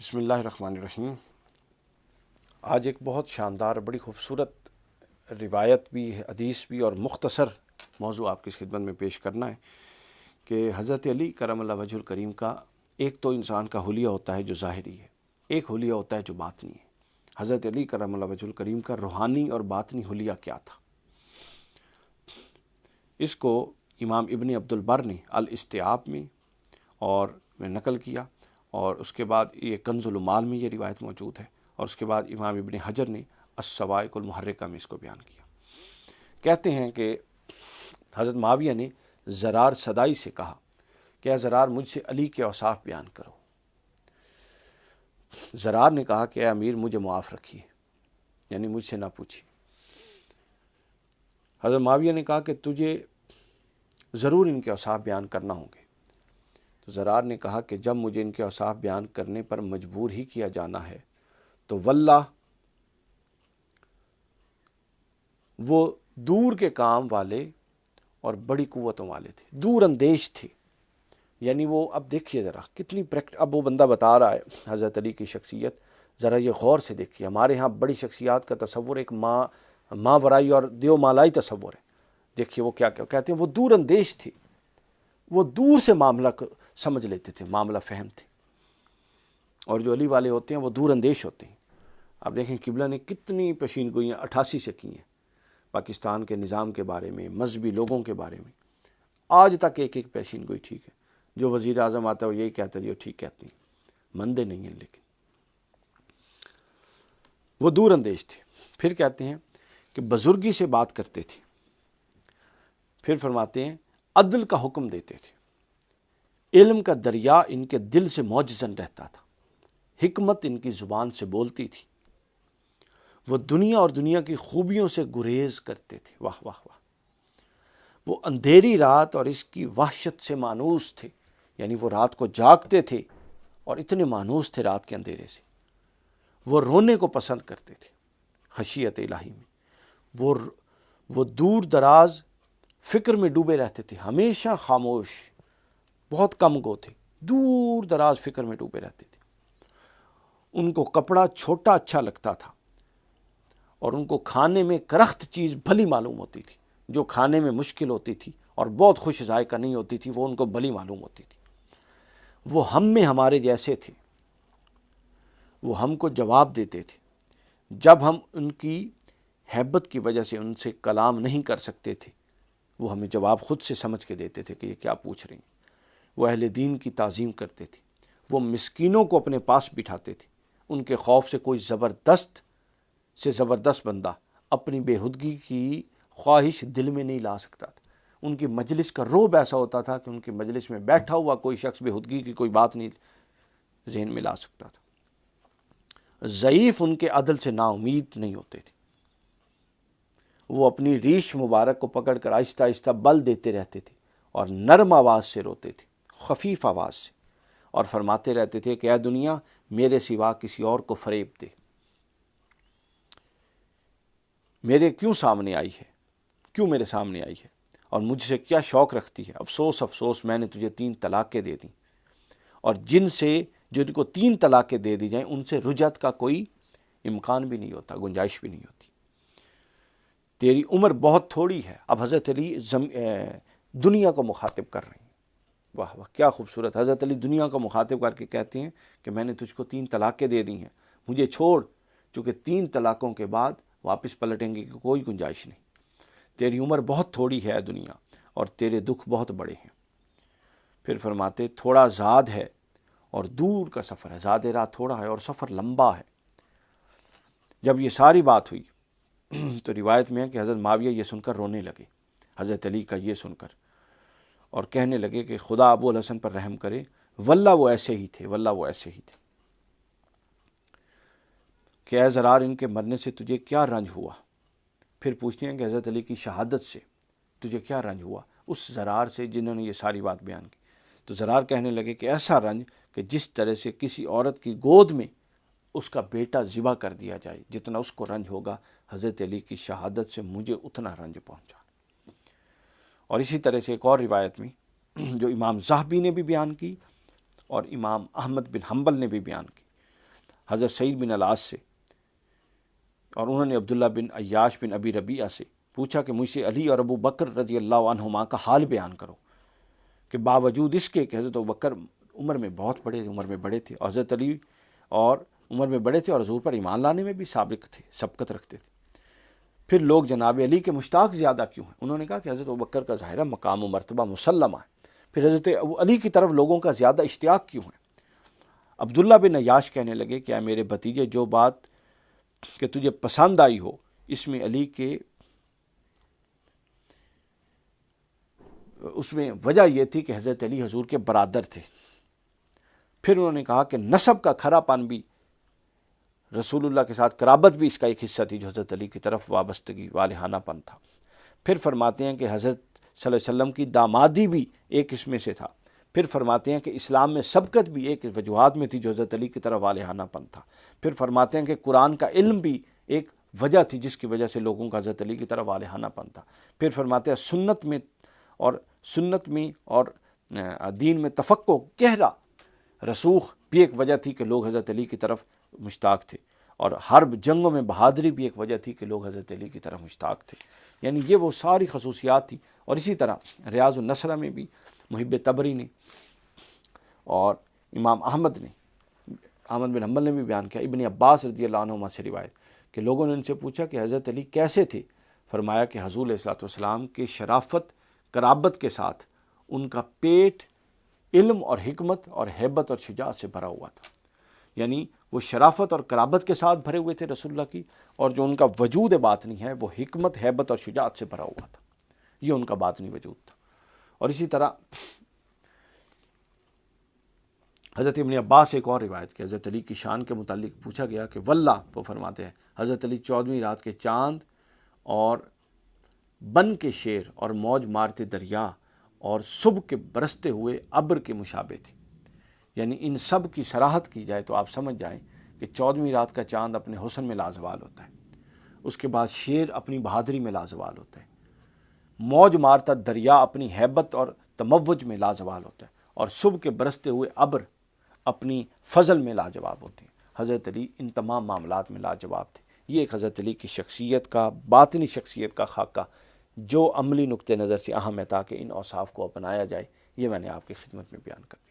بسم اللہ الرحمن الرحیم۔ آج ایک بہت شاندار بڑی خوبصورت روایت بھی حدیث بھی اور مختصر موضوع آپ کی خدمت میں پیش کرنا ہے کہ حضرت علی کرم اللہ وجہ الکریم کا ایک تو انسان کا حلیہ ہوتا ہے جو ظاہری ہے، ایک حلیہ ہوتا ہے جو باطنی ہے۔ حضرت علی کرم اللہ وجہ الکریم کا روحانی اور باطنی حلیہ کیا تھا، اس کو امام ابن عبد البر نے الاستیعاب میں اور میں نقل کیا، اور اس کے بعد یہ کنز العمال میں یہ روایت موجود ہے، اور اس کے بعد امام ابن حجر نے الصواعق المحرکہ میں اس کو بیان کیا۔ کہتے ہیں کہ حضرت معاویہ نے زرار صدائی سے کہا کہ اے زرار مجھ سے علی کے اوصاف بیان کرو۔ زرار نے کہا کہ اے امیر مجھے معاف رکھیے، یعنی مجھ سے نہ پوچھیے۔ حضرت معاویہ نے کہا کہ تجھے ضرور ان کے اوصاف بیان کرنا ہوں گے۔ تو زرار نے کہا کہ جب مجھے ان کے اوصاف بیان کرنے پر مجبور ہی کیا جانا ہے تو واللہ وہ دور کے کام والے اور بڑی قوتوں والے تھے، دور اندیش تھے۔ یعنی وہ اب دیکھیے ذرا کتنی اب وہ بندہ بتا رہا ہے حضرت علی کی شخصیت، ذرا یہ غور سے دیکھیے۔ ہمارے ہاں بڑی شخصیات کا تصور ایک ماں ورائی اور دیو مالائی تصور ہے۔ دیکھیے وہ کیا کہتے ہیں، وہ دور اندیش تھے، وہ دور سے معاملہ سمجھ لیتے تھے، معاملہ فہم تھے۔ اور جو علی والے ہوتے ہیں وہ دور اندیش ہوتے ہیں۔ آپ دیکھیں قبلہ نے کتنی پیشین گوئیاں 88 سے کی ہیں پاکستان کے نظام کے بارے میں، مذہبی لوگوں کے بارے میں، آج تک ایک پیشین گوئی ٹھیک ہے۔ جو وزیر اعظم آتا ہے وہ یہی کہتا ہے جو ٹھیک کہتے ہیں، مندے نہیں ہیں، لیکن وہ دور اندیش تھے۔ پھر کہتے ہیں کہ بزرگی سے بات کرتے تھے، پھر فرماتے ہیں عدل کا حکم دیتے تھے، علم کا دریا ان کے دل سے موجزن رہتا تھا، حکمت ان کی زبان سے بولتی تھی، وہ دنیا اور دنیا کی خوبیوں سے گریز کرتے تھے۔ واہ واہ واہ۔ وہ اندھیری رات اور اس کی وحشت سے مانوس تھے، یعنی وہ رات کو جاگتے تھے اور اتنے مانوس تھے رات کے اندھیرے سے۔ وہ رونے کو پسند کرتے تھے خشیت الہی میں، وہ دور دراز فکر میں ڈوبے رہتے تھے، ہمیشہ خاموش، بہت کم گو تھے، دور دراز فکر میں ڈوبے رہتے تھے۔ ان کو کپڑا چھوٹا اچھا لگتا تھا، اور ان کو کھانے میں کرخت چیز بھلی معلوم ہوتی تھی، جو کھانے میں مشکل ہوتی تھی اور بہت خوش ذائقہ نہیں ہوتی تھی وہ ان کو بھلی معلوم ہوتی تھی۔ وہ ہم میں ہمارے جیسے تھے، وہ ہم کو جواب دیتے تھے جب ہم ان کی ہیبت کی وجہ سے ان سے کلام نہیں کر سکتے تھے، وہ ہمیں جواب خود سے سمجھ کے دیتے تھے کہ یہ کیا پوچھ رہے ہیں۔ وہ اہل دین کی تعظیم کرتے تھے، وہ مسکینوں کو اپنے پاس بٹھاتے تھے۔ ان کے خوف سے کوئی زبردست بندہ اپنی بے ہدگی کی خواہش دل میں نہیں لا سکتا تھا۔ ان کی مجلس کا رعب ایسا ہوتا تھا کہ ان کی مجلس میں بیٹھا ہوا کوئی شخص بے ہدگی کی کوئی بات نہیں ذہن میں لا سکتا تھا۔ ضعیف ان کے عدل سے نا امید نہیں ہوتے تھے۔ وہ اپنی ریش مبارک کو پکڑ کر آہستہ آہستہ بل دیتے رہتے تھے اور نرم آواز سے روتے تھے، خفیف آواز سے، اور فرماتے رہتے تھے کہ اے دنیا میرے سوا کسی اور کو فریب دے، میرے کیوں سامنے آئی ہے، کیوں میرے سامنے آئی ہے، اور مجھ سے کیا شوق رکھتی ہے۔ افسوس افسوس میں نے تجھے 3 طلاقیں دے دیں، اور جن کو 3 طلاقیں دے دی جائیں ان سے رجعت کا کوئی امکان بھی نہیں ہوتا، گنجائش بھی نہیں ہوتی۔ تیری عمر بہت تھوڑی ہے۔ اب حضرت علی دنیا کو مخاطب کر رہے ہیں۔ واہ واہ کیا خوبصورت۔ حضرت علی دنیا کو مخاطب کر کے کہتے ہیں کہ میں نے تجھ کو 3 طلاقیں دے دی ہیں، مجھے چھوڑ، چونکہ 3 طلاقوں کے بعد واپس پلٹیں گے کہ کوئی گنجائش نہیں۔ تیری عمر بہت تھوڑی ہے دنیا، اور تیرے دکھ بہت بڑے ہیں۔ پھر فرماتے تھوڑا زاد ہے اور دور کا سفر ہے، زاد راہ تھوڑا ہے اور سفر لمبا ہے۔ جب یہ ساری بات ہوئی تو روایت میں ہے کہ حضرت معاویہ یہ سن کر رونے لگے، حضرت علی کا یہ سن کر، اور کہنے لگے کہ خدا ابو الحسن پر رحم کرے، واللہ وہ ایسے ہی تھے، واللہ وہ ایسے ہی تھے۔ کہ اے زرار ان کے مرنے سے تجھے کیا رنج ہوا؟ پھر پوچھتے ہیں کہ حضرت علی کی شہادت سے تجھے کیا رنج ہوا، اس زرار سے جنہوں نے یہ ساری بات بیان کی۔ تو زرار کہنے لگے کہ ایسا رنج کہ جس طرح سے کسی عورت کی گود میں اس کا بیٹا ذبح کر دیا جائے، جتنا اس کو رنج ہوگا، حضرت علی کی شہادت سے مجھے اتنا رنج پہنچا۔ اور اسی طرح سے ایک اور روایت میں جو امام ذہبی نے بھی بیان کی اور امام احمد بن حنبل نے بھی بیان کی، حضرت سعید بن العاص سے، اور انہوں نے عبداللہ بن عیاش بن ابی ربیعہ سے پوچھا کہ مجھ سے علی اور ابو بکر رضی اللہ عنہما کا حال بیان کرو، کہ باوجود اس کے کہ حضرت ابو بکر عمر میں بڑے تھے، اور حضرت علی اور عمر میں بڑے تھے اور حضور پر ایمان لانے میں بھی سبقت رکھتے تھے، پھر لوگ جناب علی کے مشتاق زیادہ کیوں ہیں؟ انہوں نے کہا کہ حضرت ابو بکر کا ظاہرہ مقام و مرتبہ مسلمہ ہے، پھر حضرت ابو علی کی طرف لوگوں کا زیادہ اشتیاق کیوں ہے؟ عبداللہ بن عیاش کہنے لگے کہ اے میرے بھتیجے، جو بات کہ تجھے پسند آئی ہو، اس میں وجہ یہ تھی کہ حضرت علی حضور کے برادر تھے۔ پھر انہوں نے کہا کہ نسب کا کھرا پن بھی، رسول اللہ کے ساتھ قرابت بھی اس کا ایک حصہ تھی جو حضرت علی کی طرف وابستگی والہانہ پن تھا۔ پھر فرماتے ہیں کہ حضرت صلی اللہ علیہ وسلم کی دامادی بھی ایک اس میں سے تھا۔ پھر فرماتے ہیں کہ اسلام میں سبقت بھی ایک وجوہات میں تھی جو حضرت علی کی طرف والہانہ پن تھا۔ پھر فرماتے ہیں کہ قرآن کا علم بھی ایک وجہ تھی جس کی وجہ سے لوگوں کا حضرت علی کی طرف والہانہ پن تھا۔ پھر فرماتے ہیں سنت میں اور دین میں تفقہ گہرا رسوخ بھی ایک وجہ تھی کہ لوگ حضرت علی کی طرف مشتاق تھے، اور حرب جنگوں میں بہادری بھی ایک وجہ تھی کہ لوگ حضرت علی کی طرف مشتاق تھے۔ یعنی یہ وہ ساری خصوصیات تھی۔ اور اسی طرح ریاض النصرہ میں بھی محب طبری نے اور امام احمد بن حنبل نے بھی بیان کیا، ابن عباس رضی اللہ عنہما سے روایت کہ لوگوں نے ان سے پوچھا کہ حضرت علی کیسے تھے؟ فرمایا کہ حضور علیہ الصلوۃ والسلام کی شرافت قرابت کے ساتھ ان کا پیٹ علم اور حکمت اور ہیبت اور شجاعت سے بھرا ہوا تھا۔ یعنی وہ شرافت اور قرابت کے ساتھ بھرے ہوئے تھے رسول اللہ کی، اور جو ان کا وجود باطنی ہے وہ حکمت، ہیبت اور شجاعت سے بھرا ہوا تھا۔ یہ ان کا باطنی وجود تھا۔ اور اسی طرح حضرت ابن عباس ایک اور روایت کہ حضرت علی کی شان کے متعلق پوچھا گیا کہ واللہ، وہ فرماتے ہیں حضرت علی 14ویں رات کے چاند اور بن کے شیر اور موج مارتے دریا اور صبح کے برستے ہوئے ابر کے مشابہ تھے۔ یعنی ان سب کی صراحت کی جائے تو آپ سمجھ جائیں کہ 14ویں رات کا چاند اپنے حسن میں لازوال ہوتا ہے، اس کے بعد شیر اپنی بہادری میں لازوال ہوتا ہے، موج مارتا دریا اپنی ہیبت اور تموج میں لازوال ہوتا ہے، اور صبح کے برستے ہوئے ابر اپنی فضل میں لاجواب ہوتے ہیں۔ حضرت علی ان تمام معاملات میں لاجواب تھے۔ یہ ایک حضرت علی کی شخصیت کا، باطنی شخصیت کا خاکہ جو عملی نقطہ نظر سے اہم ہے تاکہ ان اوصاف کو اپنایا جائے، یہ میں نے آپ کی خدمت میں بیان کر دیا۔